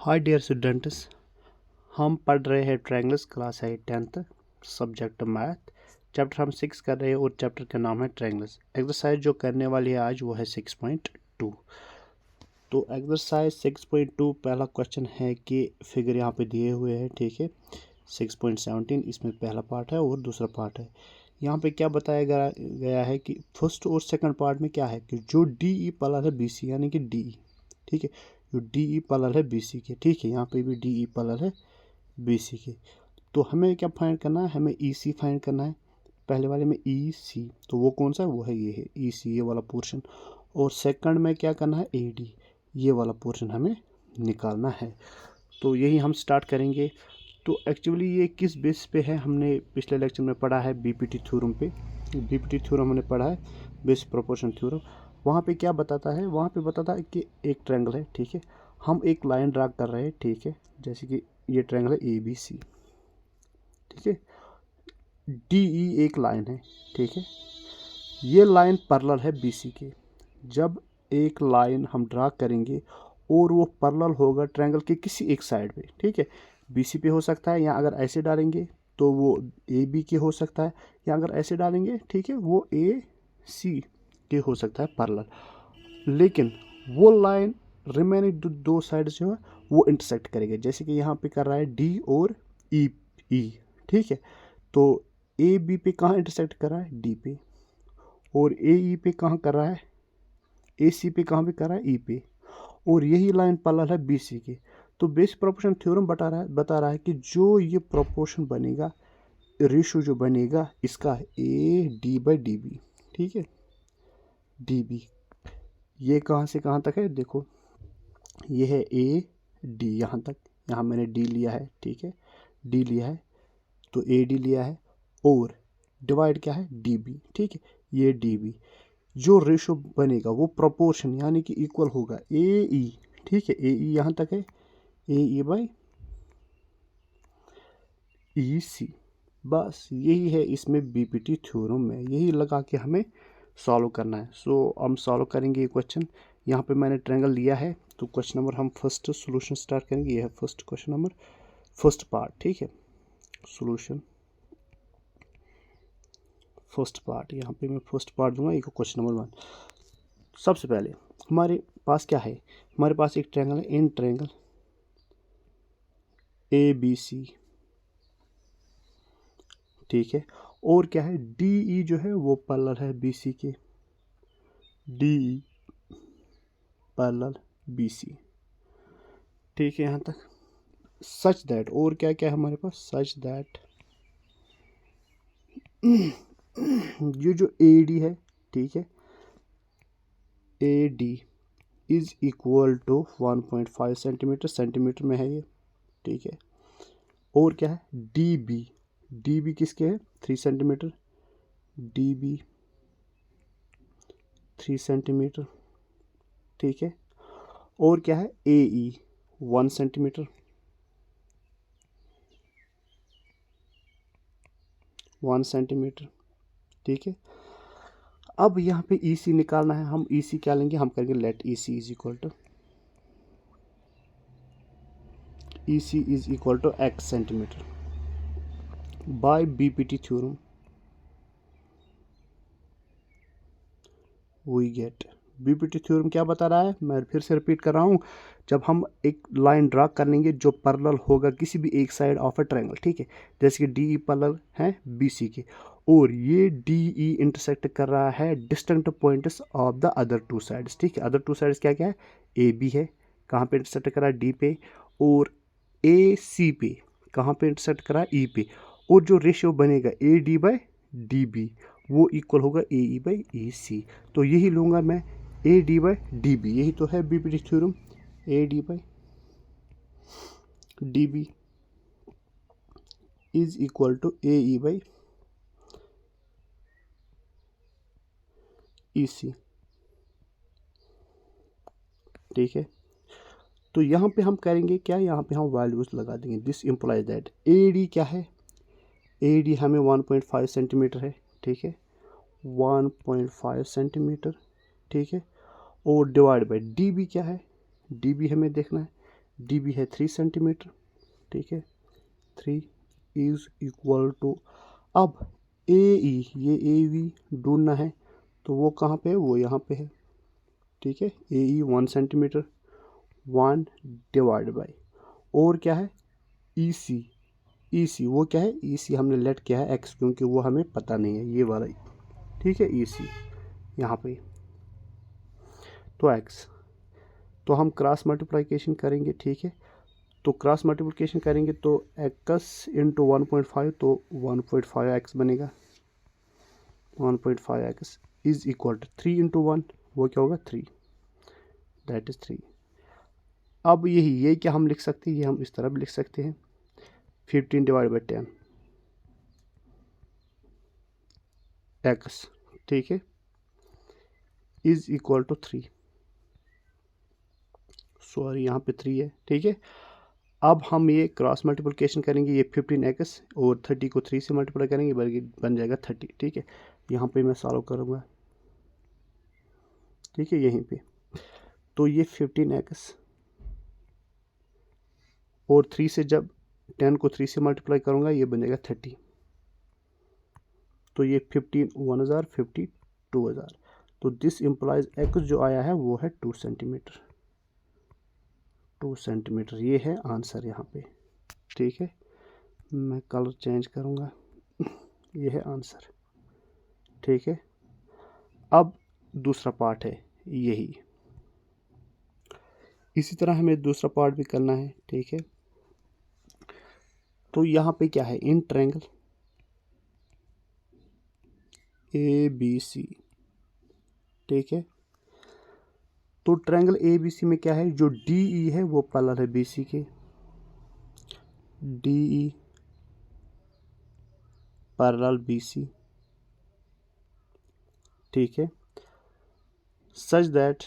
Hi dear students, हम पढ़ रहे हैं ट्रायंगल्स। क्लास है 10th, सब्जेक्ट मैथ। चैप्टर हम 6 कर रहे हैं और चैप्टर का नाम है ट्रायंगल्स। एक्सरसाइज जो करने वाली है आज वो है 6.2। तो एक्सरसाइज 6.2 पहला क्वेश्चन है कि फिगर यहाँ पे दिए हुए हैं, ठीक है। 6.17 इसमें पहला पार्ट है और दूसरा पार्ट है। यहाँ पे क्या बताया गया है कि फर्स्ट और सेकंड पार्ट में क्या है कि जो डी ई पैरेलल है बी सी, यानी कि डी ई, ठीक है, जो डी ई पैरेलल है बी सी के, ठीक है। यहाँ पे भी डी ई पैरेलल है बी सी के। तो हमें क्या फाइंड करना है, हमें ई सी फाइंड करना है। पहले वाले में ई सी, तो वो कौन सा है, वो है ये है ई सी, ये वाला पोर्शन। और सेकंड में क्या करना है, ए डी, ये वाला पोर्शन हमें निकालना है। तो यही हम स्टार्ट करेंगे। तो एक्चुअली ये किस बेस पे है, हमने पिछले लेक्चर में पढ़ा है बीपीटी थ्योरम पे। बीपीटी थ्योरम हमने पढ़ा है, बेस प्रोपोर्शन थ्योरम। वहाँ पे क्या बताता है, वहाँ पे बताता है कि एक ट्रायंगल है, ठीक है। हम एक लाइन ड्रा कर रहे हैं, ठीक है। जैसे कि ये ट्रायंगल है ए बी सी, ठीक है। डी ई एक लाइन है, ठीक है। ये लाइन पैरेलल है बी सी के। जब एक लाइन हम ड्रा करेंगे और वो पैरेलल होगा ट्रायंगल के किसी एक साइड पे, ठीक है। बी सी पे हो सकता है, या अगर ऐसे डालेंगे तो वो ए बी के हो सकता है, या अगर ऐसे डालेंगे, ठीक है, वो ए सी के हो सकता है पैरेलल। लेकिन वो लाइन रिमेनिंग दो साइड जो है वो इंटरसेक्ट करेगा। जैसे कि यहाँ पे कर रहा है डी और ई ई, ठीक है। तो ए बी पे कहाँ इंटरसेक्ट कर रहा है, डी पे। और ए ई पे कहाँ कर रहा है, ए सी पे कहाँ पे कर रहा है, ई पे। और यही लाइन पैरेलल है बी सी के। तो बेसिक प्रोपोर्शन थ्योरम बता रहा है कि जो ये प्रोपोर्शन बनेगा, रेशियो जो बनेगा इसका A D by D B, ठीक है। डी बी ये कहाँ से कहाँ तक है, देखो ये है ए डी, यहाँ तक, यहाँ मैंने डी लिया है, ठीक है। डी लिया है तो ए डी लिया है, और डिवाइड क्या है, डी बी, ठीक है। ये डी बी जो रेशो बनेगा वो प्रोपोर्शन यानी कि इक्वल होगा ए ई, ठीक है। ए ई यहाँ तक है, ए ई बाई ई सी। बस यही है इसमें बीपीटी थ्योरम में, यही लगा के हमें सॉल्व करना है। सो हम सॉल्व करेंगे ये क्वेश्चन। यहाँ पे मैंने ट्रायंगल लिया है, तो क्वेश्चन नंबर हम फर्स्ट सॉल्यूशन स्टार्ट करेंगे। ये है first question number, first part, ठीक है। सॉल्यूशन फर्स्ट पार्ट, यहाँ पे मैं फर्स्ट पार्ट दूंगा, ये क्वेश्चन नंबर 1। सबसे पहले हमारे पास क्या है, हमारे पास एक ट्रायंगल है, in triangle A B C, ठीक है। और क्या है, डी ई जो है वो पैरेलल है बी सी के, D E parallel B C, ठीक है यहाँ तक। सच दैट, और क्या क्या है हमारे पास, सच दैट ये जो ए डी है, ठीक है, A D is equal to 1.5 centimetre, centimetre में है ये, ठीक है। और क्या है, डी बी, डी बी किसके है, 3 सेंटीमीटर, डी बी 3 सेंटीमीटर, ठीक है। और क्या है, ए ई 1 सेंटीमीटर, 1 सेंटीमीटर, ठीक है। अब यहाँ पे ई सी निकालना है। हम ई सी क्या लेंगे, हम करेंगे let E C is equal to, E C is equal to X centimetre by BPT theorem we get. BPT theorem क्या बता रहा है, मैं फिर से रिपीट कर रहा हूँ। जब हम एक लाइन ड्रा कर लेंगे जो पैरेलल होगा किसी भी एक साइड ऑफ अ ट्रायंगल, ठीक है। जैसे कि डी ई पैरेलल है बी सी के, और ये डी ई इंटरसेक्ट कर रहा है distant points of the other two sides, ठीक है। अदर टू साइड्स क्या क्या है, ए बी है, कहाँ पे इंटरसेक्ट कर रहा है, डी पे। और ए सी पे कहाँ पे इंटरसेक्ट कर रहा है, ई पे। और जो रेशियो बनेगा A D by D B वो इक्वल होगा ए ई बाई ई सी। तो यही लूँगा मैं, A D by D B, यही तो है BPT theorem. A D by D B is equal to A E by E C, ठीक है। तो यहाँ पे हम करेंगे क्या, यहाँ पे हम वैल्यूज लगा देंगे। This implies that A D क्या है, ए डी हमें 1.5 सेंटीमीटर है, ठीक है, 1.5 सेंटीमीटर, ठीक है। और डिवाइड बाई डी बी क्या है, डी बी हमें देखना है, डी बी है 3 सेंटीमीटर, ठीक है, 3 इज इक्वल टू, अब ए ई, ये ए वी ढूंढना है, तो वो कहाँ पे है, वो यहाँ पे है, ठीक है, ए ई 1 सेंटीमीटर, 1 डिवाइड बाई, और क्या है ई सी, ई सी वो क्या है, ई सी हमने लेट किया है एक्स, क्योंकि वो हमें पता नहीं है, ये वाला, ठीक है, ई सी यहाँ पे, तो एक्स, तो हम क्रॉस मल्टीप्लिकेशन करेंगे, ठीक है, तो क्रॉस मल्टीप्लिकेशन करेंगे तो एक्स इंटू 1.5, तो 1.5 एक्स बनेगा, 1.5 X is equal to 3 into 1, वो क्या होगा 3, दैट इज 3। अब यही, ये क्या हम लिख सकते हैं, ये हम इस तरह भी लिख सकते हैं, 15 डिवाइड बाई 10 एक्स, ठीक है, इज इक्वल टू 3, सॉरी यहाँ पे 3 है, ठीक है। अब हम ये क्रॉस मल्टीप्लिकेशन करेंगे, ये 15x और 30 को 3 से मल्टीप्लाई करेंगे, बल्कि बन जाएगा 30, ठीक है, यहाँ पे मैं सॉल्व करूँगा, ठीक है, यहीं पे, तो ये 15x और 3 से जब 10 को 3 से मल्टीप्लाई करूँगा, ये बन जाएगा 30, तो ये 15 1000 50 2000, तो दिस इम्प्लाइज x जो आया है वो है 2 सेंटीमीटर, 2 सेंटीमीटर, ये है आंसर यहाँ पे, ठीक है, मैं कलर चेंज करूँगा, ये है आंसर, ठीक है। अब दूसरा पार्ट है यही, इसी तरह हमें दूसरा पार्ट भी करना है, ठीक है, तो यहाँ पे क्या है, in triangle A B C, ठीक है, तो ट्रायंगल ए बी सी में क्या है, जो डी ई है वो पैरेलल है बी सी के, D E parallel B C, ठीक है, सच दैट,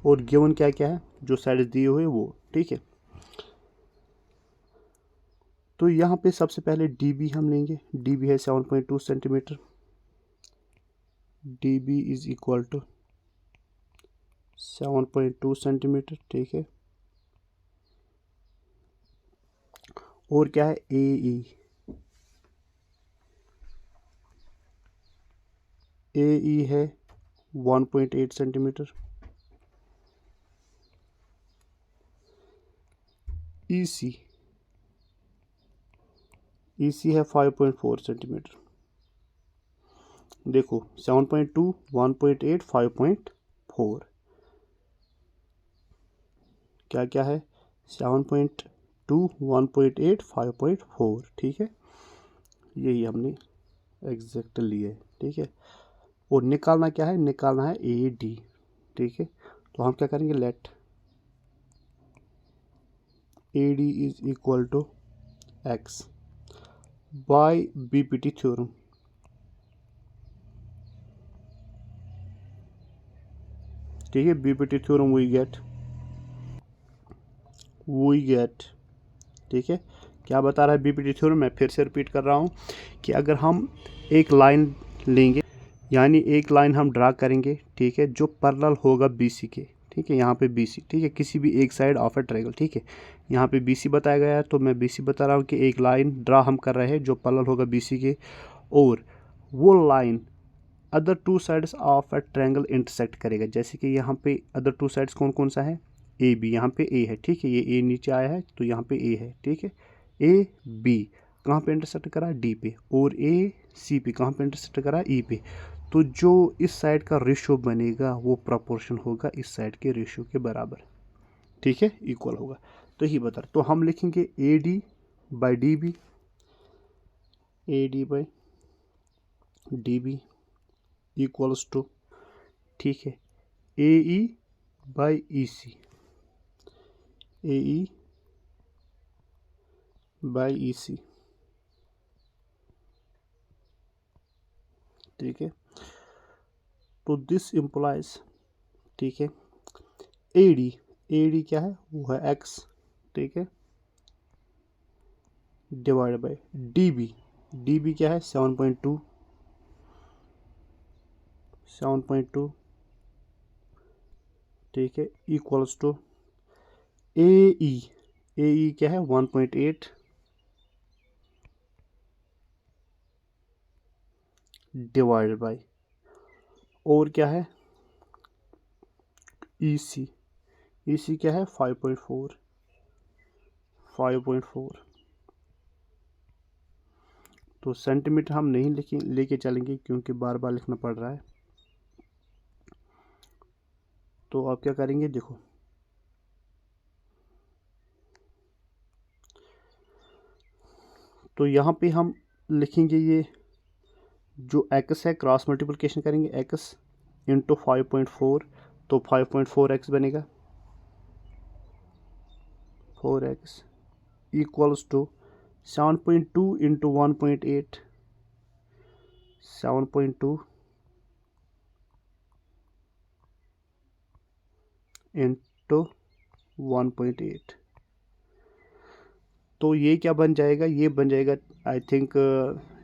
और गिवन क्या क्या है, जो साइड दिए हुए वो, ठीक है, तो यहाँ पे सबसे पहले डी बी हम लेंगे, डी बी है 7.2 centimetre, D B is equal to 7.2 centimetre, ठीक है, और क्या है ए ई, ए ई है 1.8 सेंटीमीटर, ई सी, ई सी है 5.4 सेंटीमीटर, देखो 7.2 1.8 5.4, क्या क्या है 7.2 1.8 5.4, ठीक है, यही हमने एग्जैक्ट लिए है, ठीक है, और निकालना क्या है, निकालना है ए डी, ठीक है, तो हम क्या करेंगे, let A D is equal to X by BPT theorem, ठीक है, बीपीटी थ्योरम वी गेट, ठीक है, क्या बता रहा है बीपीटी थ्योरम, मैं फिर से रिपीट कर रहा हूँ कि अगर हम एक लाइन लेंगे, यानी एक लाइन हम ड्रा करेंगे, ठीक है, जो पैरेलल होगा बीसी के, ठीक है, यहाँ पे बीसी, ठीक है, किसी भी एक साइड ऑफ ए ट्रायंगल, ठीक है, यहाँ पे बीसी बताया गया है, तो मैं बीसी बता रहा हूँ कि एक लाइन ड्रा हम कर रहे हैं जो पैरेलल होगा बीसी के, और वो line other two sides of A triangle intersect करेगा, जैसे कि यहाँ पे अदर टू साइड्स कौन कौन सा है, ए बी, यहाँ पे ए है, ठीक है, ये ए नीचे आया है तो यहाँ पे ए है, ठीक है, ए बी कहाँ पे इंटरसेक्ट करा, डी पे, और ए सी पे कहाँ पे इंटरसेक्ट करा, ई पे, तो जो इस साइड का रेशियो बनेगा वो प्रोपोर्शन होगा इस साइड के रेशियो के बराबर, ठीक है, इक्वल होगा, तो ही बता, तो हम लिखेंगे A D by D B, A D by D B equals to, ठीक है, ए E by E C, A E by E C, ठीक है, तो दिस इम्प्लाइज, ठीक है, ए डी क्या है, वो है एक्स, ठीक है, डिवाइड बाई डी बी क्या है 7.2 7.2 ठीक है, इक्वल्स टू ए क्या है 1.8 डिवाइडेड बाय, और क्या है ई सी क्या है 5.4 तो सेंटीमीटर हम नहीं लेके चलेंगे क्योंकि बार बार लिखना पड़ रहा है। तो आप क्या करेंगे, देखो तो यहाँ पे हम लिखेंगे ये जो x है क्रॉस मल्टीप्लिकेशन करेंगे x इंटू 5.4, तो 5.4x बनेगा 4x equals to 7.2 into 1.8 7.2 into 1.8, तो ये क्या बन जाएगा, ये बन जाएगा आई थिंक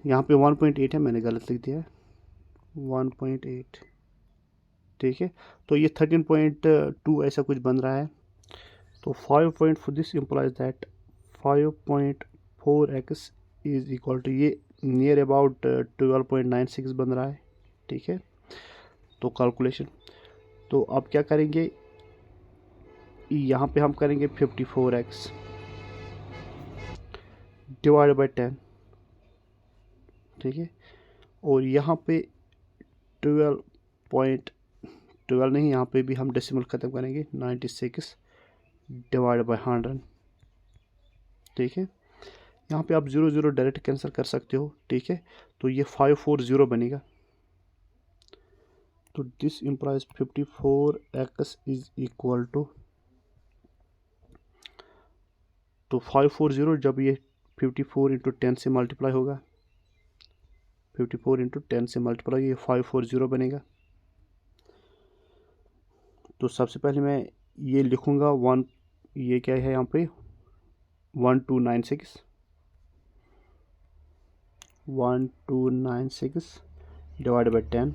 यहाँ पे 1.8 है, मैंने गलत लिख दिया है 1.8, ठीक है। तो ये 13.2 ऐसा कुछ बन रहा है। तो 5.4 this implies that 5.4x is equal to, ये नियर अबाउट 12.96 बन रहा है, ठीक है। तो कैलकुलेशन, तो अब क्या करेंगे, यहाँ पे हम करेंगे 54x डिवाइड बाई 10, ठीक है। और यहाँ पे 12.12 नहीं, यहाँ पे भी हम डेसिमल ख़त्म करेंगे 96 डिवाइड बाई 100, ठीक है। यहाँ पे आप 0 डायरेक्ट कैंसिल कर सकते हो, ठीक है। तो ये 540 बनेगा। तो this implies 54x is equal to, तो 540 जब ये 54 इंटू 10 से मल्टीप्लाई होगा, 54 इंटू 10 से मल्टीप्लाई, ये 540 बनेगा। तो सबसे पहले मैं ये लिखूँगा ये क्या है यहाँ पे 1296 डिवाइड बाई 10,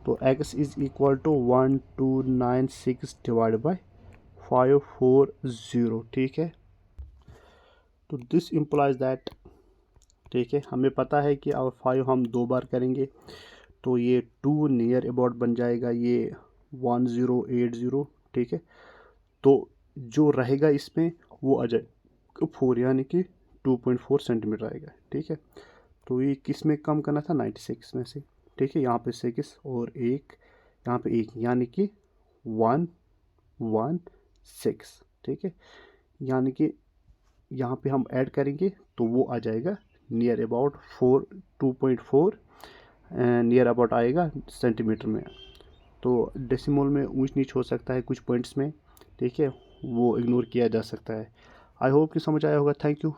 तो x is equal to 1296 divide by 540, ठीक है। तो दिस इम्प्लाइज दैट, ठीक है, हमें पता है कि अब 5 हम 2 बार करेंगे तो ये 2 नियर अबाउट बन जाएगा ये 1080, ठीक है। तो जो रहेगा इसमें वो आ जाएगा 4, यानी कि 2.4 सेंटीमीटर आएगा, ठीक है। तो ये किस में कम करना था, 96 में से, ठीक है। यहाँ पे 6 और 1, यहाँ पे 1, यानी कि 116, ठीक है। यानी कि यहाँ पे हम ऐड करेंगे तो वो आ जाएगा नियर अबाउट 2.4 नियर अबाउट आएगा सेंटीमीटर में। तो डेसिमल में ऊंच नीच हो सकता है कुछ पॉइंट्स में, ठीक है, वो इग्नोर किया जा सकता है। आई होप कि समझ आया होगा। Thank you.